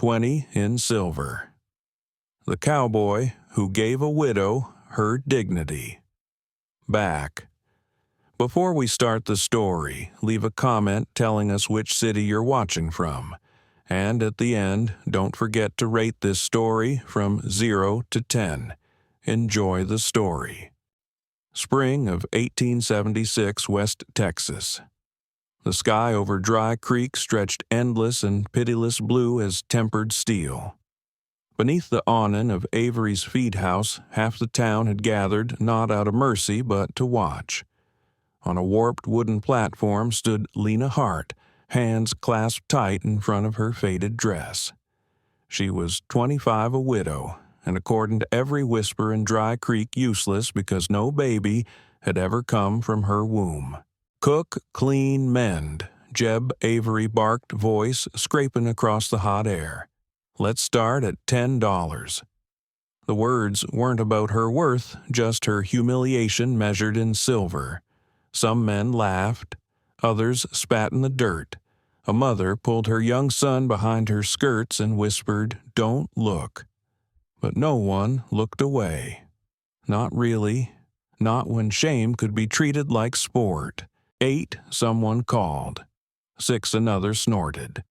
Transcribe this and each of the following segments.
20 in silver. The Cowboy Who Gave a Widow Her Dignity. Back. Before we start the story, leave a comment telling us which city you're watching from. And at the end, don't forget to rate this story from 0 to 10. Enjoy the story. Spring of 1876, West Texas. The sky over Dry Creek stretched endless and pitiless blue as tempered steel. Beneath the awning of Avery's feed house, half the town had gathered not out of mercy but to watch. On a warped wooden platform stood Lena Hart, hands clasped tight in front of her faded dress. She was 25, a widow, and according to every whisper in Dry Creek useless because no baby had ever come from her womb. "Cook, clean, mend," Jeb Avery barked, voice scraping across the hot air. "Let's start at $10. The words weren't about her worth, just her humiliation measured in silver. Some men laughed, others spat in the dirt. A mother pulled her young son behind her skirts and whispered, "Don't look." But no one looked away. Not really. Not when shame could be treated like sport. 8, someone called. 6, another snorted.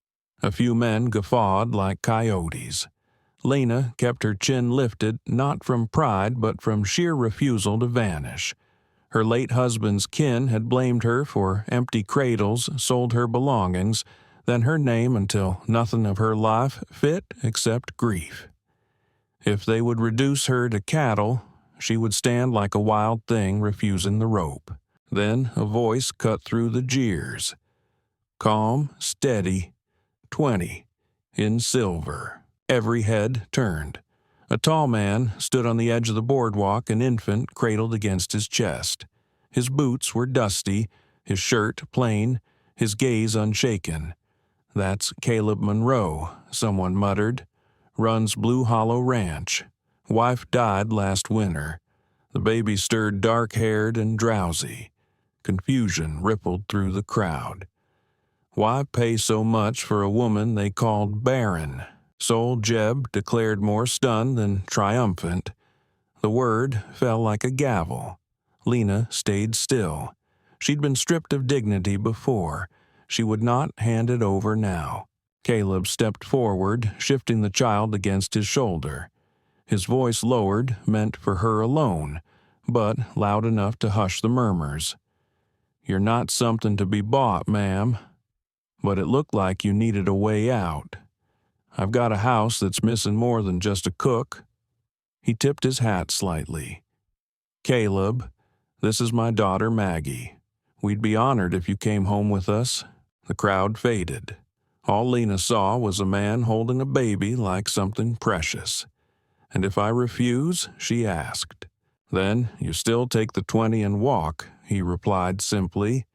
A few men guffawed like coyotes. Lena kept her chin lifted, not from pride but from sheer refusal to vanish. Her late husband's kin had blamed her for empty cradles, sold her belongings, then her name until nothing of her life fit except grief. If they would reduce her to cattle, she would stand like a wild thing refusing the rope. Then a voice cut through the jeers. Calm, steady, 20, in silver. Every head turned. A tall man stood on the edge of the boardwalk, an infant cradled against his chest. His boots were dusty, his shirt plain, his gaze unshaken. "That's Caleb Monroe," someone muttered. "Runs Blue Hollow Ranch. Wife died last winter." The baby stirred dark-haired and drowsy. Confusion rippled through the crowd. Why pay so much for a woman they called barren? Soul Jeb declared more stunned than triumphant. The word fell like a gavel. Lena stayed still. She'd been stripped of dignity before. She would not hand it over now. Caleb stepped forward, shifting the child against his shoulder. His voice lowered, meant for her alone, but loud enough to hush the murmurs. "You're not something to be bought, ma'am. But it looked like you needed a way out. I've got a house that's missing more than just a cook." He tipped his hat slightly. "Caleb, this is my daughter Maggie. We'd be honored if you came home with us." The crowd faded. All Lena saw was a man holding a baby like something precious. "And if I refuse?" she asked. "Then you still take the 20 and walk," he replied simply.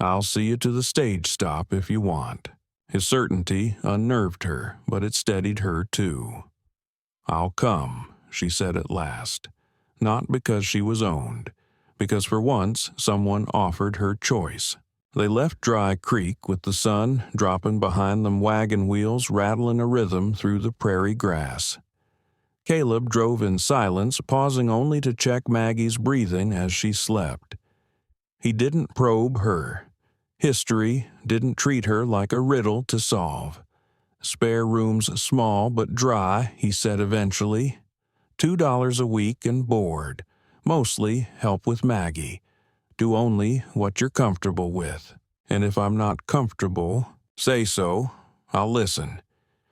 "I'll see you to the stage stop if you want." His certainty unnerved her, but it steadied her too. "I'll come," she said at last. Not because she was owned, because for once someone offered her choice. They left Dry Creek with the sun dropping behind them, wagon wheels rattling a rhythm through the prairie grass. Caleb drove in silence, pausing only to check Maggie's breathing as she slept. He didn't probe her. History didn't treat her like a riddle to solve. "Spare room's small but dry," he said eventually. $2 a week and board. Mostly help with Maggie. Do only what you're comfortable with. And if I'm not comfortable, say so. I'll listen.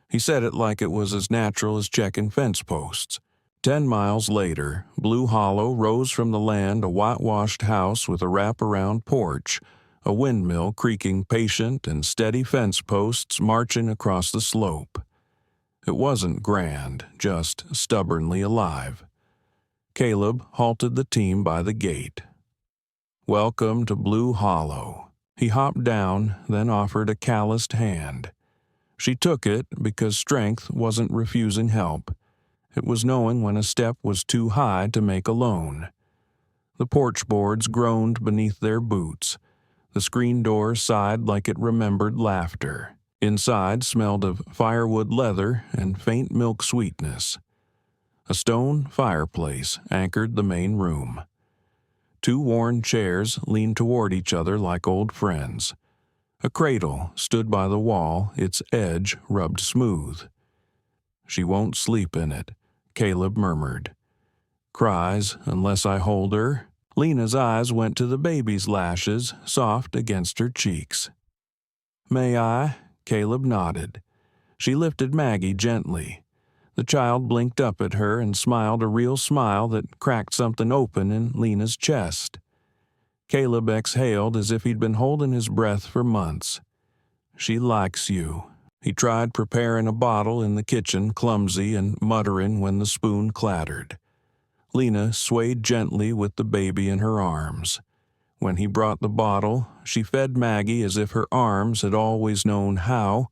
He said it like it was as natural as checking fence posts. 10 miles later, Blue Hollow rose from the land, a whitewashed house with a wraparound porch, a windmill creaking patient and steady fence posts marching across the slope. It wasn't grand, just stubbornly alive. Caleb halted the team by the gate. "Welcome to Blue Hollow." He hopped down, then offered a calloused hand. She took it because strength wasn't refusing help. It was knowing when a step was too high to make alone. The porch boards groaned beneath their boots. The screen door sighed like it remembered laughter. Inside smelled of firewood leather and faint milk sweetness. A stone fireplace anchored the main room. Two worn chairs leaned toward each other like old friends. A cradle stood by the wall, its edge rubbed smooth. "She won't sleep in it," Caleb murmured. "Cries unless I hold her." Lena's eyes went to the baby's lashes, soft against her cheeks. "May I?" Caleb nodded. She lifted Maggie gently. The child blinked up at her and smiled a real smile that cracked something open in Lena's chest. Caleb exhaled as if he'd been holding his breath for months. "She likes you." He tried preparing a bottle in the kitchen, clumsy and muttering when the spoon clattered. Lena swayed gently with the baby in her arms. When he brought the bottle, she fed Maggie as if her arms had always known how.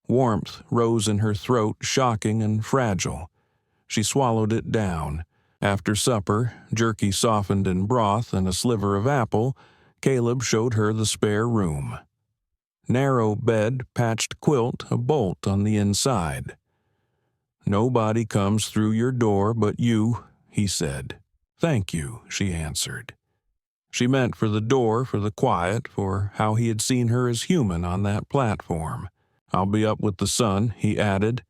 Warmth rose in her throat, shocking and fragile. She swallowed it down. After supper, jerky softened in broth and a sliver of apple, Caleb showed her the spare room. Narrow bed, patched quilt, a bolt on the inside. "Nobody comes through your door but you," he said. "Thank you," she answered. She meant for the door, for the quiet, for how he had seen her as human on that platform. "I'll be up with the sun," he added.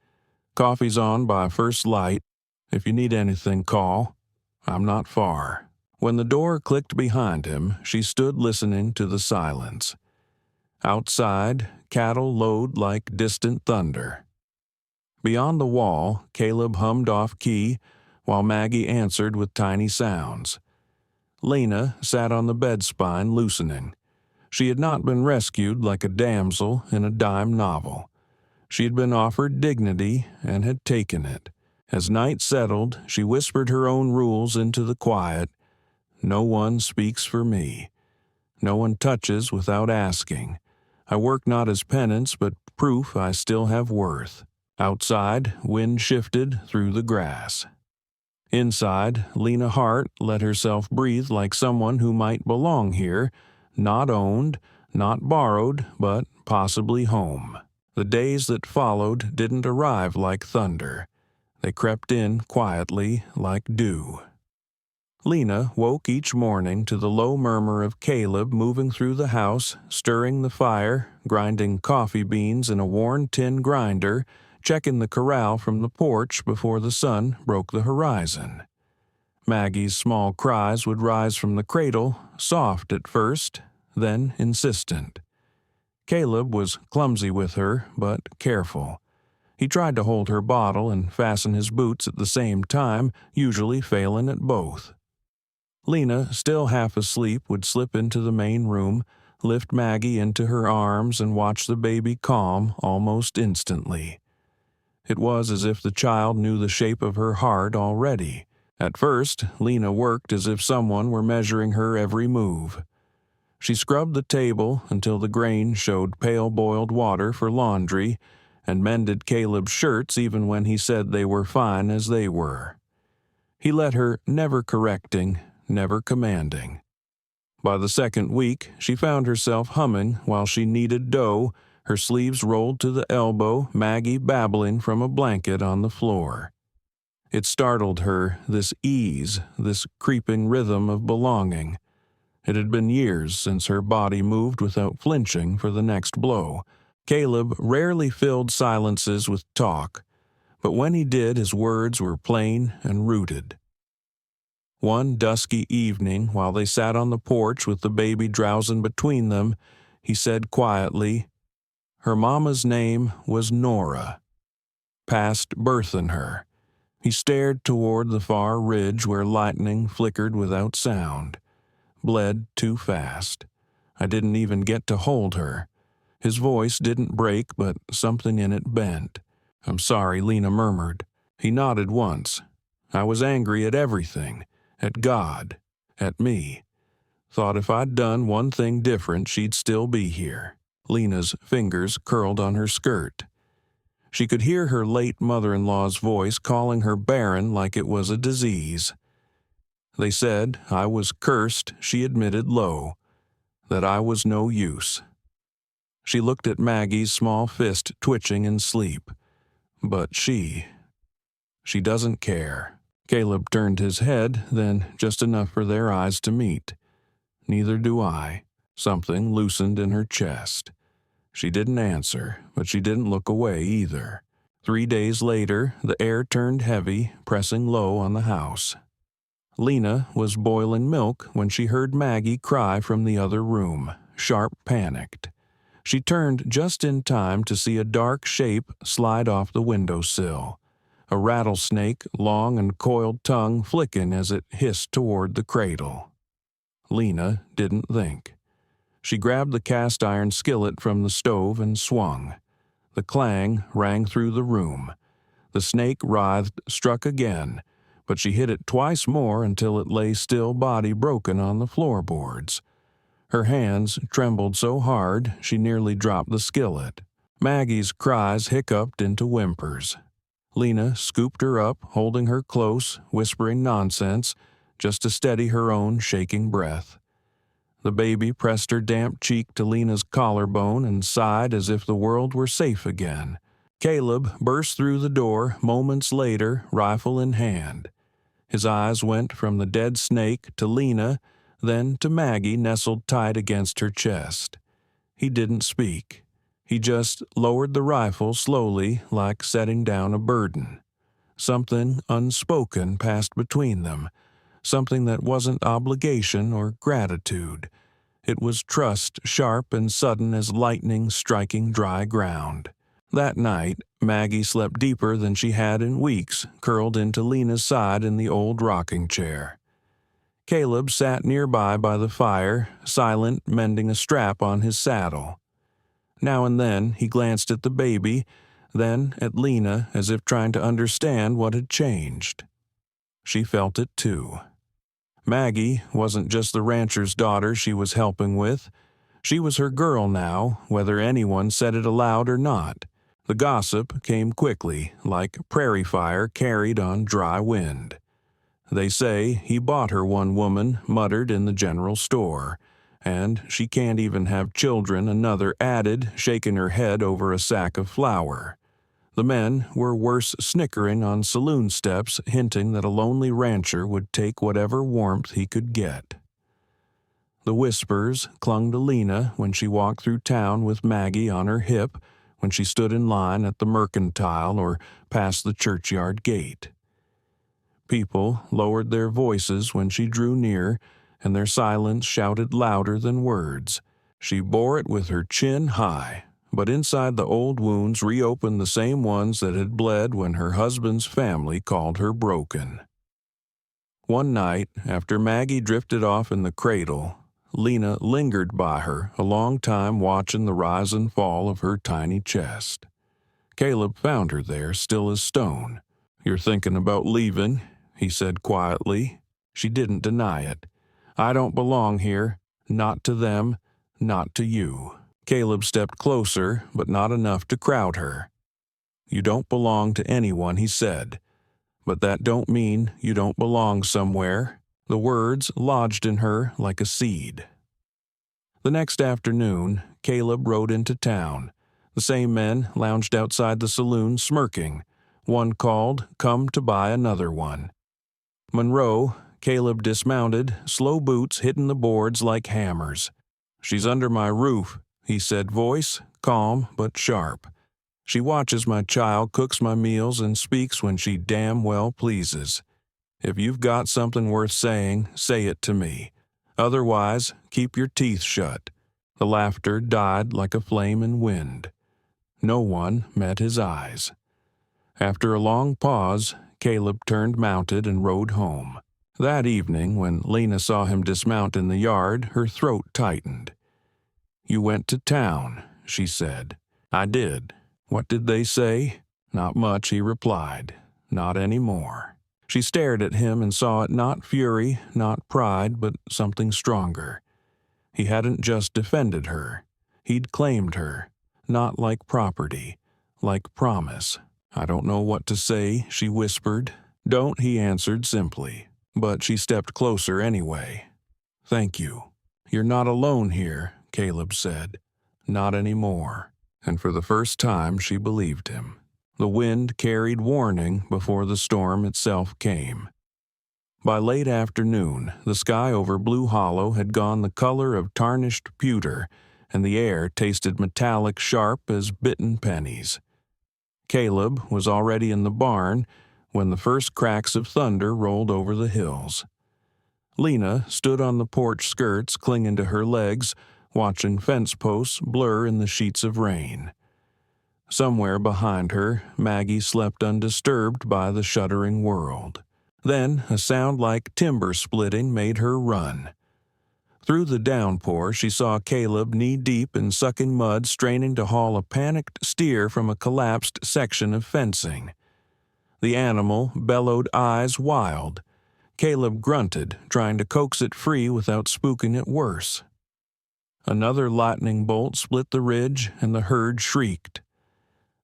"Coffee's on by first light. If you need anything, call. I'm not far." When the door clicked behind him, she stood listening to the silence. Outside, cattle lowed like distant thunder. Beyond the wall, Caleb hummed off key, while Maggie answered with tiny sounds. Lena sat on the bed spine, loosening. She had not been rescued like a damsel in a dime novel. She had been offered dignity and had taken it. As night settled, she whispered her own rules into the quiet. "No one speaks for me. No one touches without asking. I work not as penance, but proof I still have worth." Outside, wind shifted through the grass. Inside, Lena Hart let herself breathe like someone who might belong here, not owned, not borrowed, but possibly home. The days that followed didn't arrive like thunder. They crept in quietly like dew. Lena woke each morning to the low murmur of Caleb moving through the house, stirring the fire, grinding coffee beans in a worn tin grinder, checking the corral from the porch before the sun broke the horizon. Maggie's small cries would rise from the cradle, soft at first, then insistent. Caleb was clumsy with her, but careful. He tried to hold her bottle and fasten his boots at the same time, usually failing at both. Lena, still half asleep, would slip into the main room, lift Maggie into her arms, and watch the baby calm almost instantly. It was as if the child knew the shape of her heart already. At first, Lena worked as if someone were measuring her every move. She scrubbed the table until the grain showed pale boiled water for laundry, and mended Caleb's shirts even when he said they were fine as they were. He let her, never correcting, never commanding. By the second week, she found herself humming while she kneaded dough, her sleeves rolled to the elbow, Maggie babbling from a blanket on the floor. It startled her, this ease, this creeping rhythm of belonging. It had been years since her body moved without flinching for the next blow. Caleb rarely filled silences with talk, but when he did, his words were plain and rooted. One dusky evening, while they sat on the porch with the baby drowsing between them, he said quietly, "Her mama's name was Nora. Past birthing her." He stared toward the far ridge where lightning flickered without sound. "Bled too fast. I didn't even get to hold her." His voice didn't break, but something in it bent. "I'm sorry," Lena murmured. He nodded once. "I was angry at everything. At God. At me. Thought if I'd done one thing different, she'd still be here." Lena's fingers curled on her skirt. She could hear her late mother-in-law's voice calling her barren like it was a disease. "They said I was cursed," she admitted low, "that I was no use." She looked at Maggie's small fist twitching in sleep. But she doesn't care. Caleb turned his head, then just enough for their eyes to meet. Neither do I. Something loosened in her chest. She didn't answer, but she didn't look away either. 3 days later, the air turned heavy, pressing low on the house. Lena was boiling milk when she heard Maggie cry from the other room, sharp panicked. She turned just in time to see a dark shape slide off the windowsill, a rattlesnake, long and coiled tongue flicking as it hissed toward the cradle. Lena didn't think. She grabbed the cast-iron skillet from the stove and swung. The clang rang through the room. The snake writhed, struck again, but she hit it twice more until it lay still, body broken on the floorboards. Her hands trembled so hard she nearly dropped the skillet. Maggie's cries hiccuped into whimpers. Lena scooped her up, holding her close, whispering nonsense, just to steady her own shaking breath. The baby pressed her damp cheek to Lena's collarbone and sighed as if the world were safe again. Caleb burst through the door moments later, rifle in hand. His eyes went from the dead snake to Lena, then to Maggie nestled tight against her chest. He didn't speak. He just lowered the rifle slowly, like setting down a burden. Something unspoken passed between them, something that wasn't obligation or gratitude. It was trust, sharp and sudden as lightning striking dry ground. That night, Maggie slept deeper than she had in weeks, curled into Lena's side in the old rocking chair. Caleb sat nearby by the fire, silent, mending a strap on his saddle. Now and then he glanced at the baby, then at Lena as if trying to understand what had changed. She felt it too. Maggie wasn't just the rancher's daughter she was helping with. She was her girl now, whether anyone said it aloud or not. The gossip came quickly, like prairie fire carried on dry wind. They say he bought her, one woman muttered in the general store, and she can't even have children, another added, shaking her head over a sack of flour. The men were worse, snickering on saloon steps, hinting that a lonely rancher would take whatever warmth he could get. The whispers clung to Lena when she walked through town with Maggie on her hip, when she stood in line at the mercantile or past the churchyard gate. People lowered their voices when she drew near, and their silence shouted louder than words. She bore it with her chin high, but inside the old wounds reopened the same ones that had bled when her husband's family called her broken. One night, after Maggie drifted off in the cradle, Lena lingered by her a long time, watching the rise and fall of her tiny chest. Caleb found her there, still as stone. "You're thinking about leaving," he said quietly. She didn't deny it. "I don't belong here. Not to them. Not to you." Caleb stepped closer, but not enough to crowd her. "You don't belong to anyone," he said. "But that don't mean you don't belong somewhere." The words lodged in her like a seed. The next afternoon, Caleb rode into town. The same men lounged outside the saloon smirking. One called, "Come to buy another one." Monroe, Caleb dismounted, slow boots hitting the boards like hammers. "She's under my roof," he said, voice calm but sharp. "She watches my child, cooks my meals, and speaks when she damn well pleases. If you've got something worth saying, say it to me. Otherwise, keep your teeth shut." The laughter died like a flame in wind. No one met his eyes. After a long pause, Caleb turned mounted and rode home. That evening, when Lena saw him dismount in the yard, her throat tightened. "You went to town," she said. "I did." "What did they say?" "Not much," he replied. "Not anymore." She stared at him and saw it not fury, not pride, but something stronger. He hadn't just defended her. He'd claimed her, not like property, like promise. "I don't know what to say," she whispered. "Don't," he answered simply. But she stepped closer anyway. "Thank you." "You're not alone here," Caleb said. Not anymore. And for the first time she believed him. The wind carried warning before the storm itself came. By late afternoon, the sky over Blue Hollow had gone the color of tarnished pewter, and the air tasted metallic sharp as bitten pennies. Caleb was already in the barn when the first cracks of thunder rolled over the hills. Lena stood on the porch skirts clinging to her legs, watching fence posts blur in the sheets of rain. Somewhere behind her, Maggie slept undisturbed by the shuddering world. Then a sound like timber splitting made her run. Through the downpour, she saw Caleb knee-deep in sucking mud, straining to haul a panicked steer from a collapsed section of fencing. The animal bellowed, eyes wild. Caleb grunted, trying to coax it free without spooking it worse. Another lightning bolt split the ridge, and the herd shrieked.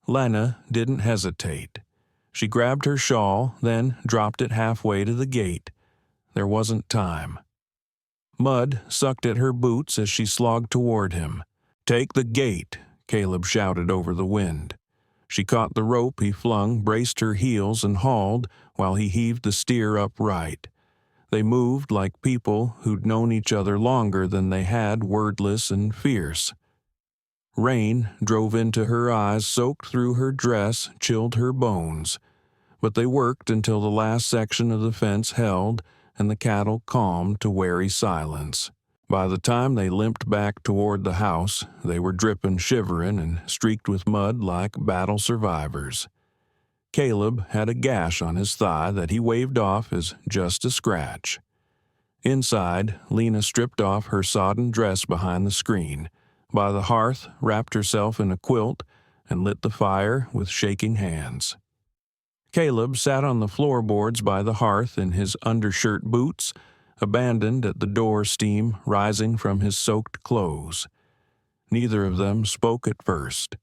Lena didn't hesitate. She grabbed her shawl, then dropped it halfway to the gate. There wasn't time. Mud sucked at her boots as she slogged toward him. "Take the gate," Caleb shouted over the wind. She caught the rope he flung, braced her heels, and hauled while he heaved the steer upright. They moved like people who'd known each other longer than they had, wordless and fierce. Rain drove into her eyes, soaked through her dress, chilled her bones. But they worked until the last section of the fence held and the cattle calmed to wary silence. By the time they limped back toward the house, they were dripping, shivering, and streaked with mud like battle survivors. Caleb had a gash on his thigh that he waved off as just a scratch. Inside, Lena stripped off her sodden dress behind the screen. By the hearth, wrapped herself in a quilt, and lit the fire with shaking hands. Caleb sat on the floorboards by the hearth in his undershirt boots, abandoned at the door steam rising from his soaked clothes. Neither of them spoke at first.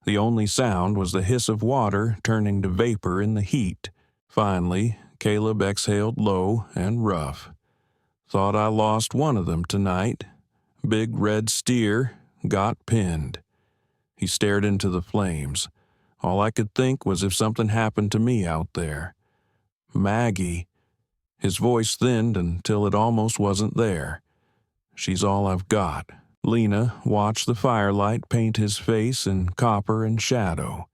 The only sound was the hiss of water turning to vapor in the heat. Finally, Caleb exhaled low and rough. "Thought I lost one of them tonight. Big red steer got pinned." He stared into the flames. "All I could think was if something happened to me out there. Maggie." His voice thinned until it almost wasn't there. "She's all I've got." Lena watched the firelight paint his face in copper and shadow.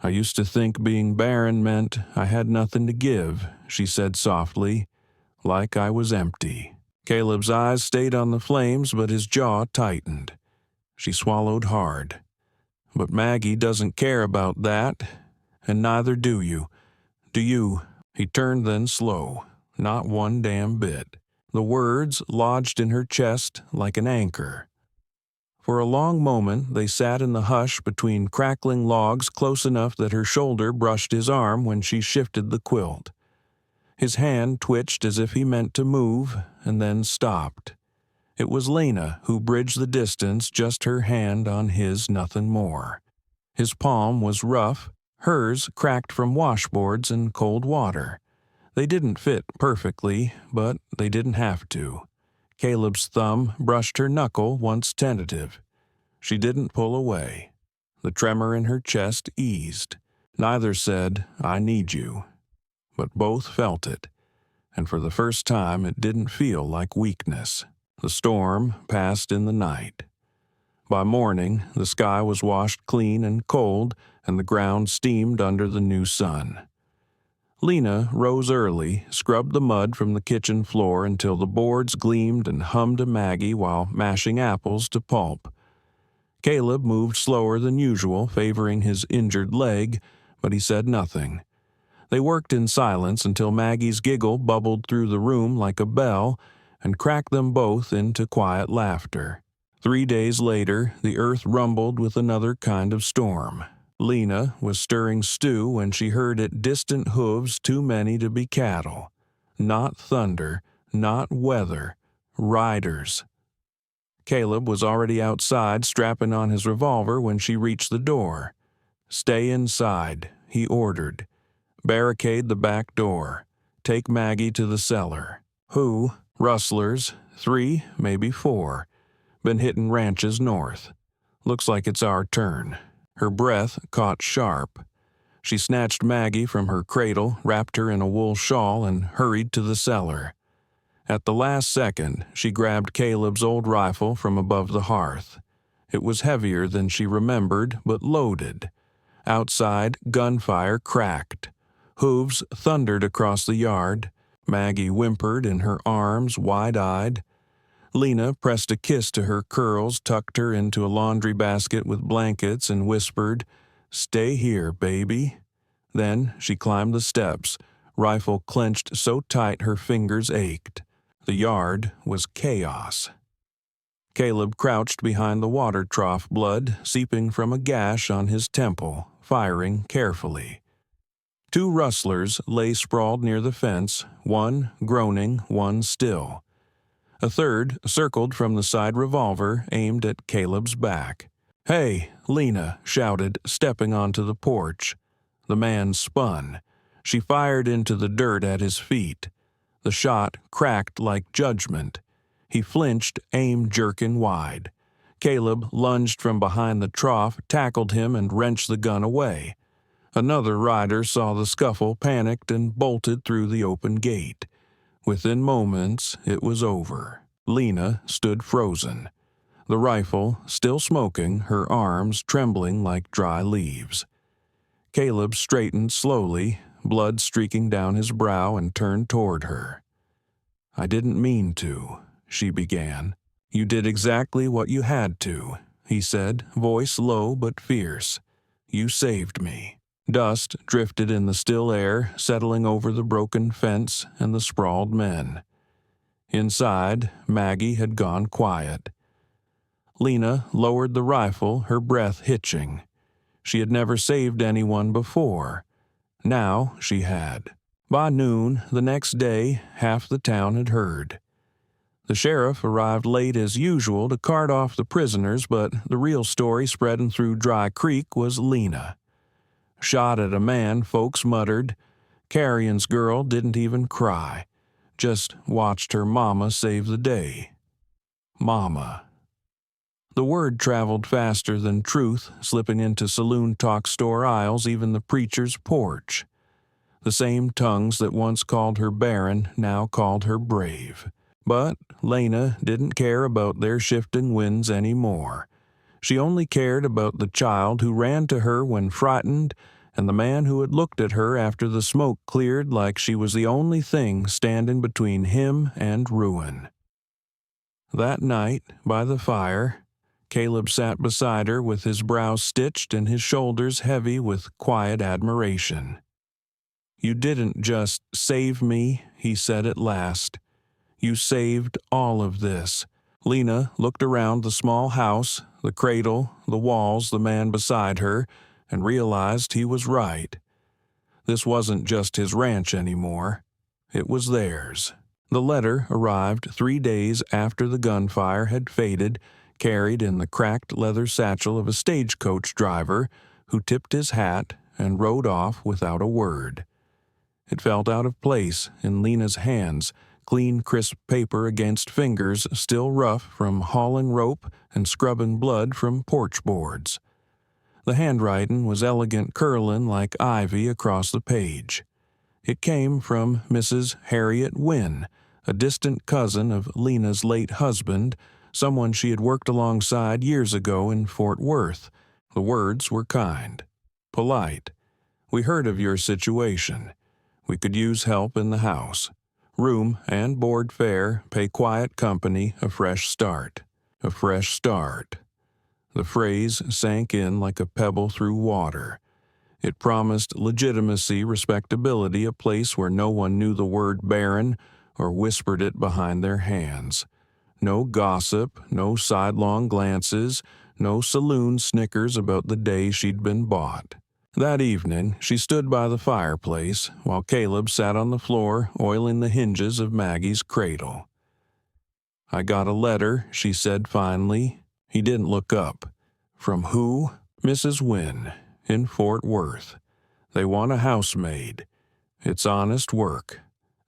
"I used to think being barren meant I had nothing to give," she said softly, "like I was empty." Caleb's eyes stayed on the flames, but his jaw tightened. She swallowed hard. "But Maggie doesn't care about that, and neither do you. Do you?" He turned then slow. "Not one damn bit." The words lodged in her chest like an anchor. For a long moment they sat in the hush between crackling logs close enough that her shoulder brushed his arm when she shifted the quilt. His hand twitched as if he meant to move, and then stopped. It was Lena who bridged the distance, just her hand on his, nothing more. His palm was rough, hers cracked from washboards and cold water. They didn't fit perfectly, but they didn't have to. Caleb's thumb brushed her knuckle once tentative. She didn't pull away. The tremor in her chest eased. Neither said, "I need you." But both felt it, and for the first time it didn't feel like weakness. The storm passed in the night. By morning, the sky was washed clean and cold, and the ground steamed under the new sun. Lena rose early, scrubbed the mud from the kitchen floor until the boards gleamed, and hummed to Maggie while mashing apples to pulp. Caleb moved slower than usual, favoring his injured leg, but he said nothing. They worked in silence until Maggie's giggle bubbled through the room like a bell and cracked them both into quiet laughter. 3 days later, the earth rumbled with another kind of storm. Lena was stirring stew when she heard it distant hooves too many to be cattle. Not thunder, not weather, riders. Caleb was already outside strapping on his revolver when she reached the door. "Stay inside," he ordered. "Barricade the back door. Take Maggie to the cellar." "Who?" "Rustlers. 3, maybe 4. Been hitting ranches north." looks like it's our turn." Her breath caught sharp. She snatched Maggie from her cradle, wrapped her in a wool shawl, and hurried to the cellar. At the last second, she grabbed Caleb's old rifle from above the hearth. It was heavier than she remembered, but loaded. Outside, gunfire cracked. Hooves thundered across the yard. Maggie whimpered in her arms, wide-eyed. Lena pressed a kiss to her curls, tucked her into a laundry basket with blankets, and whispered, "Stay here, baby." Then she climbed the steps, rifle clenched so tight her fingers ached. The yard was chaos. Caleb crouched behind the water trough, blood seeping from a gash on his temple, firing carefully. Two rustlers lay sprawled near the fence, one groaning, one still. A third circled from the side revolver aimed at Caleb's back. "Hey!" Lena shouted, stepping onto the porch. The man spun. She fired into the dirt at his feet. The shot cracked like judgment. He flinched, aim jerking wide. Caleb lunged from behind the trough, tackled him, and wrenched the gun away. Another rider saw the scuffle, panicked, and bolted through the open gate. Within moments, it was over. Lena stood frozen. The rifle still smoking, her arms trembling like dry leaves. Caleb straightened slowly, blood streaking down his brow, and turned toward her. "I didn't mean to," she began. "You did exactly what you had to," he said, voice low but fierce. "You saved me." Dust drifted in the still air, settling over the broken fence and the sprawled men. Inside, Maggie had gone quiet. Lena lowered the rifle, her breath hitching. She had never saved anyone before. Now she had. By noon the next day, half the town had heard. The sheriff arrived late as usual to cart off the prisoners, but the real story spreading through Dry Creek was Lena. Shot at a man, folks muttered. Carrion's girl didn't even cry, just watched her mama save the day. Mama. The word traveled faster than truth, slipping into saloon talk store aisles, even the preacher's porch. The same tongues that once called her barren now called her brave. But Lena didn't care about their shifting winds anymore. She only cared about the child who ran to her when frightened, and the man who had looked at her after the smoke cleared like she was the only thing standing between him and ruin. That night, by the fire, Caleb sat beside her with his brow stitched and his shoulders heavy with quiet admiration. "You didn't just save me," he said at last. "You saved all of this." Lena looked around the small house, the cradle, the walls, the man beside her, and realized he was right. This wasn't just his ranch anymore. It was theirs. The letter arrived 3 days after the gunfire had faded, carried in the cracked leather satchel of a stagecoach driver who tipped his hat and rode off without a word. It felt out of place in Lena's hands, clean, crisp paper against fingers still rough from hauling rope and scrubbing blood from porch boards. The handwriting was elegant, curling like ivy across the page. It came from Mrs. Harriet Wynne, a distant cousin of Lena's late husband, someone she had worked alongside years ago in Fort Worth. The words were kind, polite. "We heard of your situation. We could use help in the house. Room and board fare, pay quiet company, a fresh start." A fresh start. The phrase sank in like a pebble through water. It promised legitimacy, respectability, a place where no one knew the word barren or whispered it behind their hands. No gossip, no sidelong glances, no saloon snickers about the day she'd been bought. That evening, she stood by the fireplace while Caleb sat on the floor oiling the hinges of Maggie's cradle. "I got a letter," she said finally. He didn't look up. "From who?" "Mrs. Wynne, in Fort Worth. They want a housemaid. It's honest work.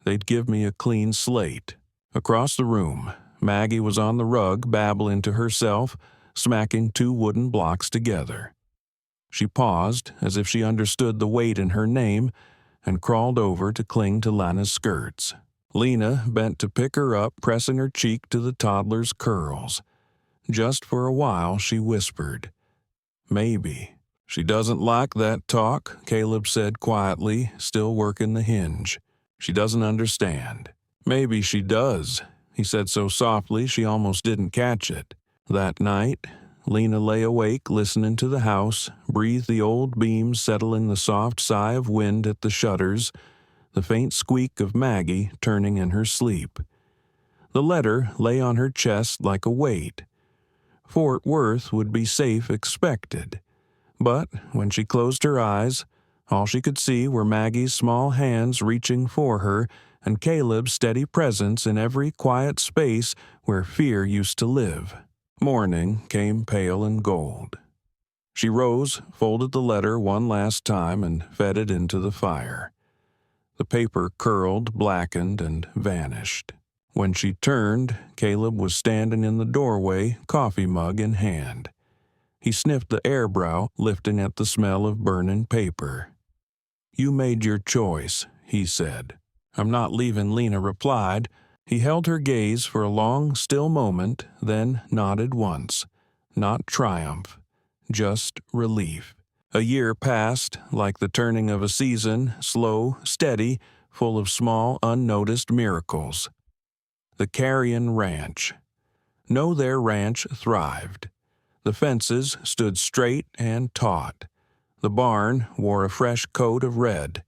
They'd give me a clean slate." Across the room, Maggie was on the rug babbling to herself, smacking 2 wooden blocks together. She paused, as if she understood the weight in her name, and crawled over to cling to Lana's skirts. Lena bent to pick her up, pressing her cheek to the toddler's curls. Just for a while, she whispered, "Maybe." "She doesn't like that talk," Caleb said quietly, still working the hinge. "She doesn't understand." "Maybe she does," he said so softly she almost didn't catch it. That night, Lena lay awake listening to the house, breathed the old beams settling the soft sigh of wind at the shutters, the faint squeak of Maggie turning in her sleep. The letter lay on her chest like a weight. Fort Worth would be safe expected. But when she closed her eyes, all she could see were Maggie's small hands reaching for her and Caleb's steady presence in every quiet space where fear used to live. Morning came pale and gold. She rose, folded the letter one last time, and fed it into the fire. The paper curled, blackened, and vanished. When she turned, Caleb was standing in the doorway, coffee mug in hand. He sniffed the air brow, lifting at the smell of burning paper. "You made your choice," he said. "I'm not leaving," Lena replied. He held her gaze for a long, still moment, then nodded once. Not triumph, just relief. A year passed, like the turning of a season, slow, steady, full of small, unnoticed miracles. The Carrion Ranch. No, their ranch thrived. The fences stood straight and taut. The barn wore a fresh coat of red.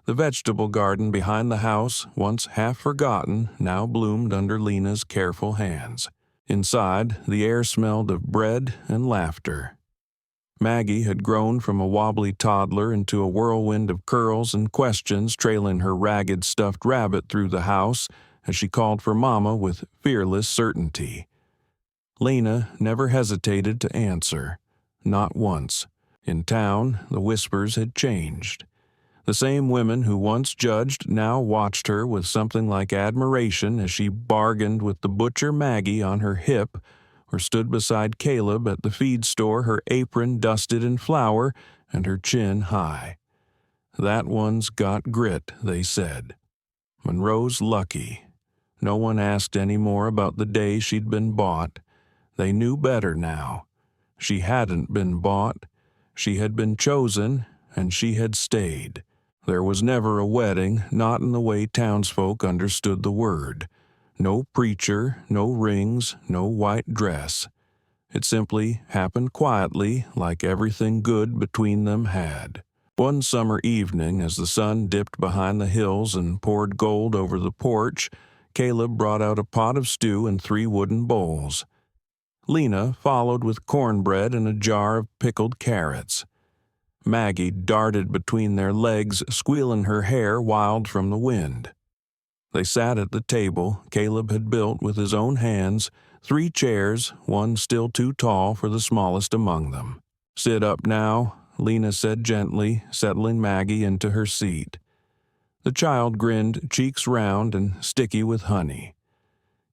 The vegetable garden behind the house, once half forgotten, now bloomed under Lena's careful hands. Inside, the air smelled of bread and laughter. Maggie had grown from a wobbly toddler into a whirlwind of curls and questions trailing her ragged stuffed rabbit through the house as she called for Mama with fearless certainty. Lena never hesitated to answer, not once. In town, the whispers had changed. The same women who once judged now watched her with something like admiration as she bargained with the butcher Maggie on her hip or stood beside Caleb at the feed store, her apron dusted in flour and her chin high. "That one's got grit," they said. Monroe's lucky. No one asked any more about the day she'd been bought. They knew better now. She hadn't been bought. She had been chosen, and she had stayed. There was never a wedding, not in the way townsfolk understood the word. No preacher, no rings, no white dress. It simply happened quietly, like everything good between them had. One summer evening, as the sun dipped behind the hills and poured gold over the porch, Caleb brought out a pot of stew and 3 wooden bowls. Lena followed with cornbread and a jar of pickled carrots. Maggie darted between their legs, squealing her hair wild from the wind. They sat at the table Caleb had built with his own hands, 3 chairs, one still too tall for the smallest among them. "Sit up now," Lena said gently, settling Maggie into her seat. The child grinned, cheeks round and sticky with honey.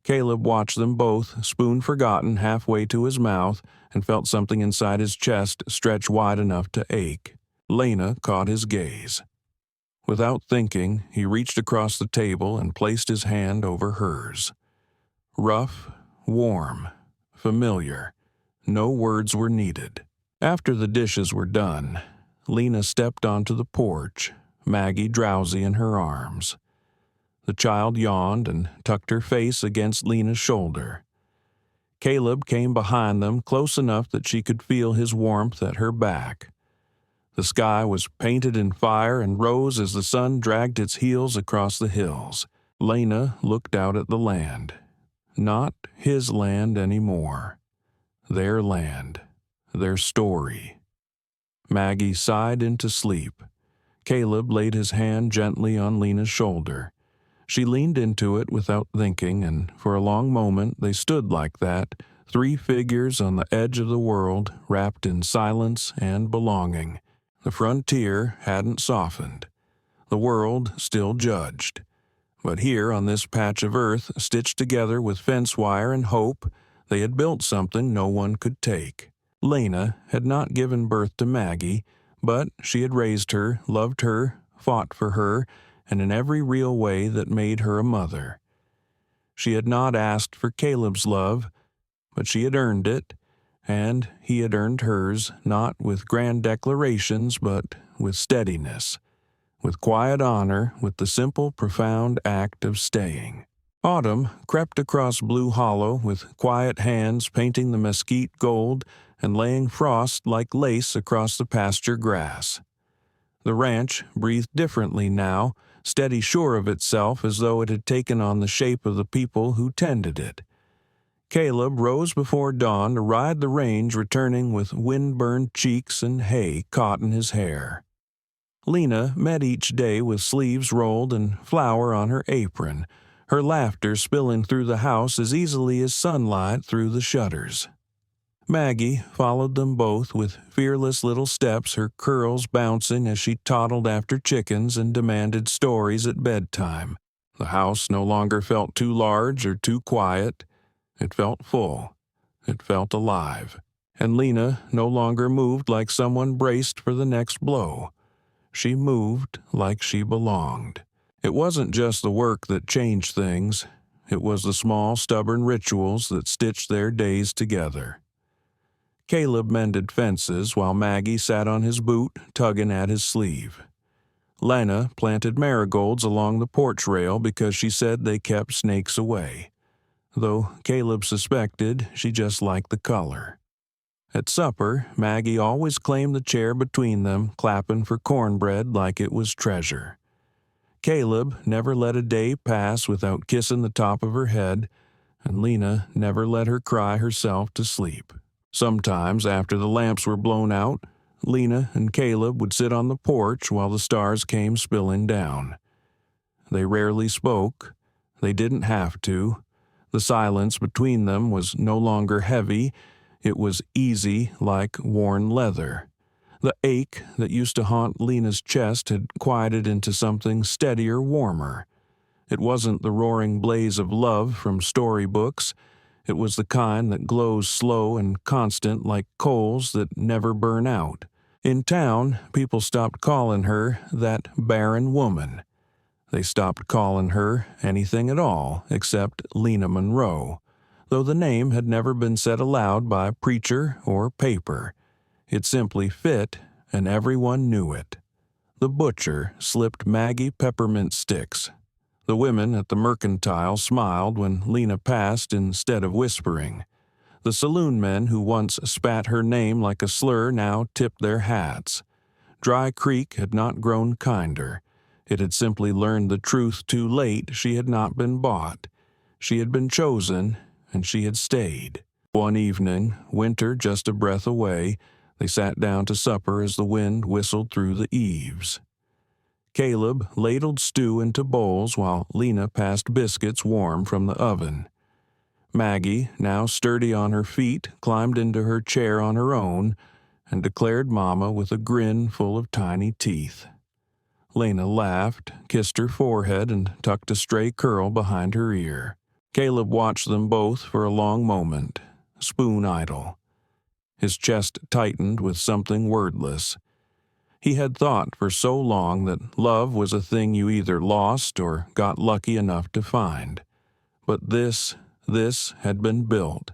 Caleb watched them both, spoon forgotten halfway to his mouth, and felt something inside his chest stretch wide enough to ache. Lena caught his gaze. Without thinking, he reached across the table and placed his hand over hers. Rough, warm, familiar. No words were needed. After the dishes were done, Lena stepped onto the porch, Maggie drowsy in her arms. The child yawned and tucked her face against Lena's shoulder. Caleb came behind them close enough that she could feel his warmth at her back. The sky was painted in fire and rose as the sun dragged its heels across the hills. Lena looked out at the land. Not his land anymore. Their land. Their story. Maggie sighed into sleep. Caleb laid his hand gently on Lena's shoulder. She leaned into it without thinking, and for a long moment they stood like that, 3 figures on the edge of the world, wrapped in silence and belonging. The frontier hadn't softened. The world still judged. But here on this patch of earth, stitched together with fence wire and hope, They had built something no one could take. Lena had not given birth to Maggie, but she had raised her, loved her, fought for her, and in every real way that made her a mother. She had not asked for Caleb's love, but she had earned it, and he had earned hers, not with grand declarations, but with steadiness, with quiet honor, with the simple, profound act of staying. Autumn crept across Blue Hollow with quiet hands painting the mesquite gold and laying frost like lace across the pasture grass. The ranch breathed differently now, steady sure of itself as though it had taken on the shape of the people who tended it. Caleb rose before dawn to ride the range, returning with wind-burned cheeks and hay caught in his hair. Lena met each day with sleeves rolled and flour on her apron, her laughter spilling through the house as easily as sunlight through the shutters. Maggie followed them both with fearless little steps, her curls bouncing as she toddled after chickens and demanded stories at bedtime. The house no longer felt too large or too quiet. It felt full. It felt alive. And Lena no longer moved like someone braced for the next blow. She moved like she belonged. It wasn't just the work that changed things. It was the small, stubborn rituals that stitched their days together. Caleb mended fences while Maggie sat on his boot, tugging at his sleeve. Lena planted marigolds along the porch rail because she said they kept snakes away, though Caleb suspected she just liked the color. At supper, Maggie always claimed the chair between them, clapping for cornbread like it was treasure. Caleb never let a day pass without kissing the top of her head, and Lena never let her cry herself to sleep. Sometimes, after the lamps were blown out, Lena and Caleb would sit on the porch while the stars came spilling down. They rarely spoke. They didn't have to. The silence between them was no longer heavy. It was easy like worn leather. The ache that used to haunt Lena's chest had quieted into something steadier, warmer. It wasn't the roaring blaze of love from storybooks. It was the kind that glows slow and constant like coals that never burn out. In town, people stopped calling her that barren woman. They stopped calling her anything at all except Lena Monroe, though the name had never been said aloud by preacher or paper. It simply fit, and everyone knew it. The butcher slipped Maggie peppermint sticks. The women at the mercantile smiled when Lena passed instead of whispering. The saloon men who once spat her name like a slur now tipped their hats. Dry Creek had not grown kinder. It had simply learned the truth too late. She had not been bought. She had been chosen, and she had stayed. One evening, winter just a breath away, they sat down to supper as the wind whistled through the eaves. Caleb ladled stew into bowls while Lena passed biscuits warm from the oven. Maggie, now sturdy on her feet, climbed into her chair on her own and declared Mama with a grin full of tiny teeth. Lena laughed, kissed her forehead, and tucked a stray curl behind her ear. Caleb watched them both for a long moment, spoon idle. His chest tightened with something wordless. He had thought for so long that love was a thing you either lost or got lucky enough to find. But this had been built,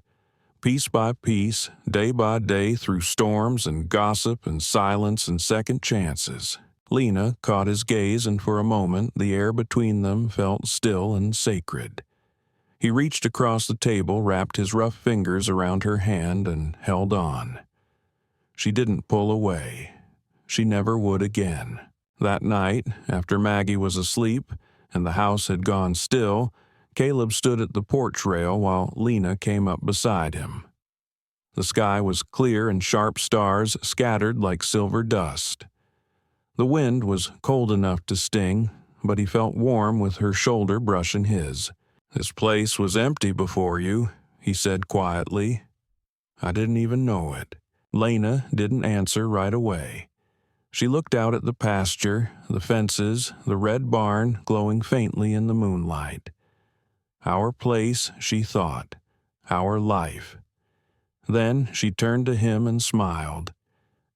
piece by piece, day by day, through storms and gossip and silence and second chances. Lena caught his gaze, and for a moment the air between them felt still and sacred. He reached across the table, wrapped his rough fingers around her hand, and held on. She didn't pull away. She never would again. That night, after Maggie was asleep and the house had gone still, Caleb stood at the porch rail while Lena came up beside him. The sky was clear and sharp stars scattered like silver dust. The wind was cold enough to sting, but he felt warm with her shoulder brushing his. "This place was empty before you," he said quietly. "I didn't even know it." Lena didn't answer right away. She looked out at the pasture, the fences, the red barn glowing faintly in the moonlight. Our place, she thought. our life. Then she turned to him and smiled.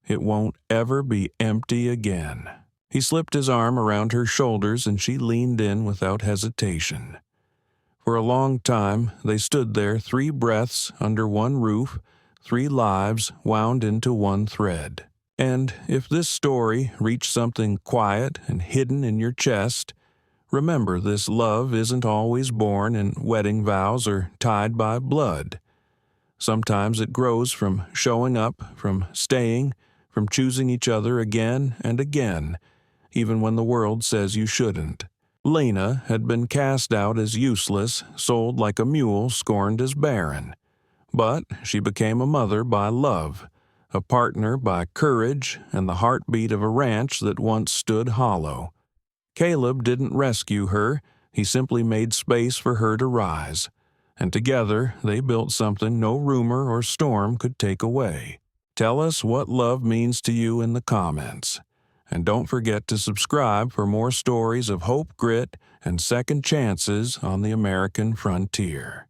It won't ever be empty again. He slipped his arm around her shoulders and she leaned in without hesitation. For a long time, they stood there, 3 breaths under one roof, 3 lives wound into one thread. And if this story reached something quiet and hidden in your chest, remember this love isn't always born in wedding vows or tied by blood. Sometimes it grows from showing up, from staying, from choosing each other again and again, even when the world says you shouldn't. Lena had been cast out as useless, sold like a mule, scorned as barren. But she became a mother by love, a partner by courage, and the heartbeat of a ranch that once stood hollow. Caleb didn't rescue her, he simply made space for her to rise. And together they built something no rumor or storm could take away. Tell us what love means to you in the comments. And don't forget to subscribe for more stories of hope, grit, and second chances on the American frontier.